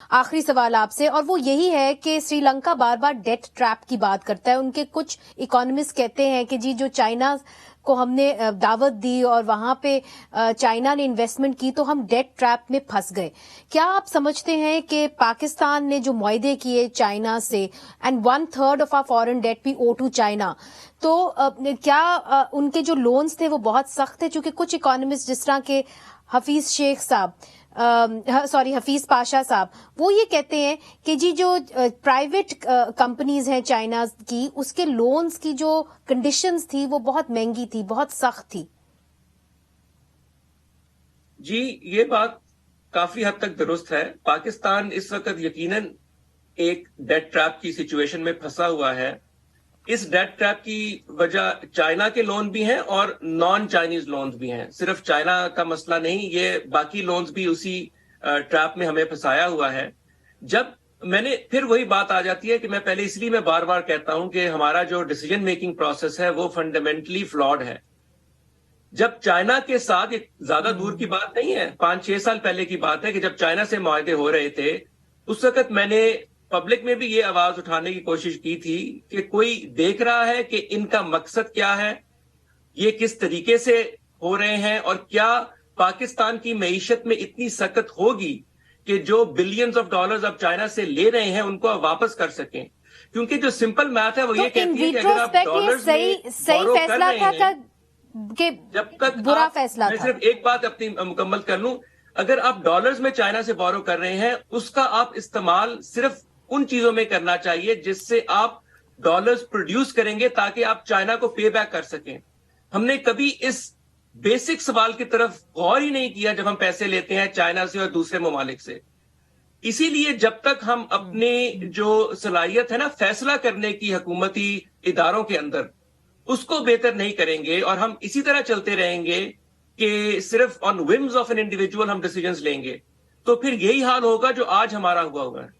آخری سوال آپ سے، اور وہ یہی ہے کہ سری لنکا بار بار ڈیٹ ٹریپ کی بات کرتا ہے. ان کے کچھ اکانومسٹ کہتے ہیں کہ جی جو چائنا کو ہم نے دعوت دی اور وہاں پہ چائنا نے انویسٹمنٹ کی تو ہم ڈیٹ ٹریپ میں پھنس گئے. کیا آپ سمجھتے ہیں کہ پاکستان نے جو معاہدے کیے چائنا سے and 1/3 of our foreign debt بھی او ٹو چائنا، تو کیا ان کے جو لونز تھے وہ بہت سخت تھے؟ چونکہ کچھ اکانومسٹ جس طرح کے حفیظ پاشا صاحب وہ یہ کہتے ہیں کہ جی جو پرائیویٹ کمپنیز ہیں چائنا کی، اس کے لونز کی جو کنڈیشنز تھی وہ بہت مہنگی تھی، بہت سخت تھی. جی یہ بات کافی حد تک درست ہے. پاکستان اس وقت یقیناً ایک ڈیٹ ٹریپ کی سچویشن میں پھنسا ہوا ہے. اس ڈیٹ ٹریپ کی وجہ چائنا کے لون بھی ہیں اور نان چائنیز لونز بھی ہیں. صرف چائنا کا مسئلہ نہیں، یہ باقی لونز بھی اسی ٹریپ میں ہمیں پھنسایا ہوا ہے. جب میں نے پھر وہی بات آ جاتی ہے کہ میں پہلے اس لیے میں بار بار کہتا ہوں کہ ہمارا جو ڈیسیجن میکنگ پروسیس ہے وہ فنڈامنٹلی فلاڈ ہے. جب چائنا کے ساتھ، ایک زیادہ دور کی بات نہیں ہے، 5-6 سال پہلے کی بات ہے کہ جب چائنا سے معاہدے ہو رہے تھے، اس وقت میں نے پبلک میں بھی یہ آواز اٹھانے کی کوشش کی تھی کہ کوئی دیکھ رہا ہے کہ ان کا مقصد کیا ہے، یہ کس طریقے سے ہو رہے ہیں، اور کیا پاکستان کی معیشت میں اتنی سخت ہوگی کہ جو بلینز آف ڈالرز اب چائنا سے لے رہے ہیں ان کو اب واپس کر سکیں. کیونکہ جو سمپل میتھ ہے وہ یہ کہتی ہے کہ اگر آپ ڈالرز میں بورو کر رہے ہیں، جب تک برا فیصلہ میں تھا. صرف ایک بات اپنی مکمل کر لوں، اگر آپ ڈالرز میں چائنا سے بورو کر رہے ہیں، اس کا آپ استعمال صرف ان چیزوں میں کرنا چاہیے جس سے آپ ڈالرز پروڈیوس کریں گے تاکہ آپ چائنا کو پے بیک کر سکیں. ہم نے کبھی اس بیسک سوال کی طرف غور ہی نہیں کیا جب ہم پیسے لیتے ہیں چائنا سے اور دوسرے ممالک سے. اسی لیے جب تک ہم اپنے جو صلاحیت ہے نا فیصلہ کرنے کی حکومتی اداروں کے اندر، اس کو بہتر نہیں کریں گے اور ہم اسی طرح چلتے رہیں گے کہ صرف آن ومز آف این انڈیویجول ہم ڈیسیجنز لیں گے، تو پھر یہی حال ہوگا جو آج ہمارا ہوا ہے.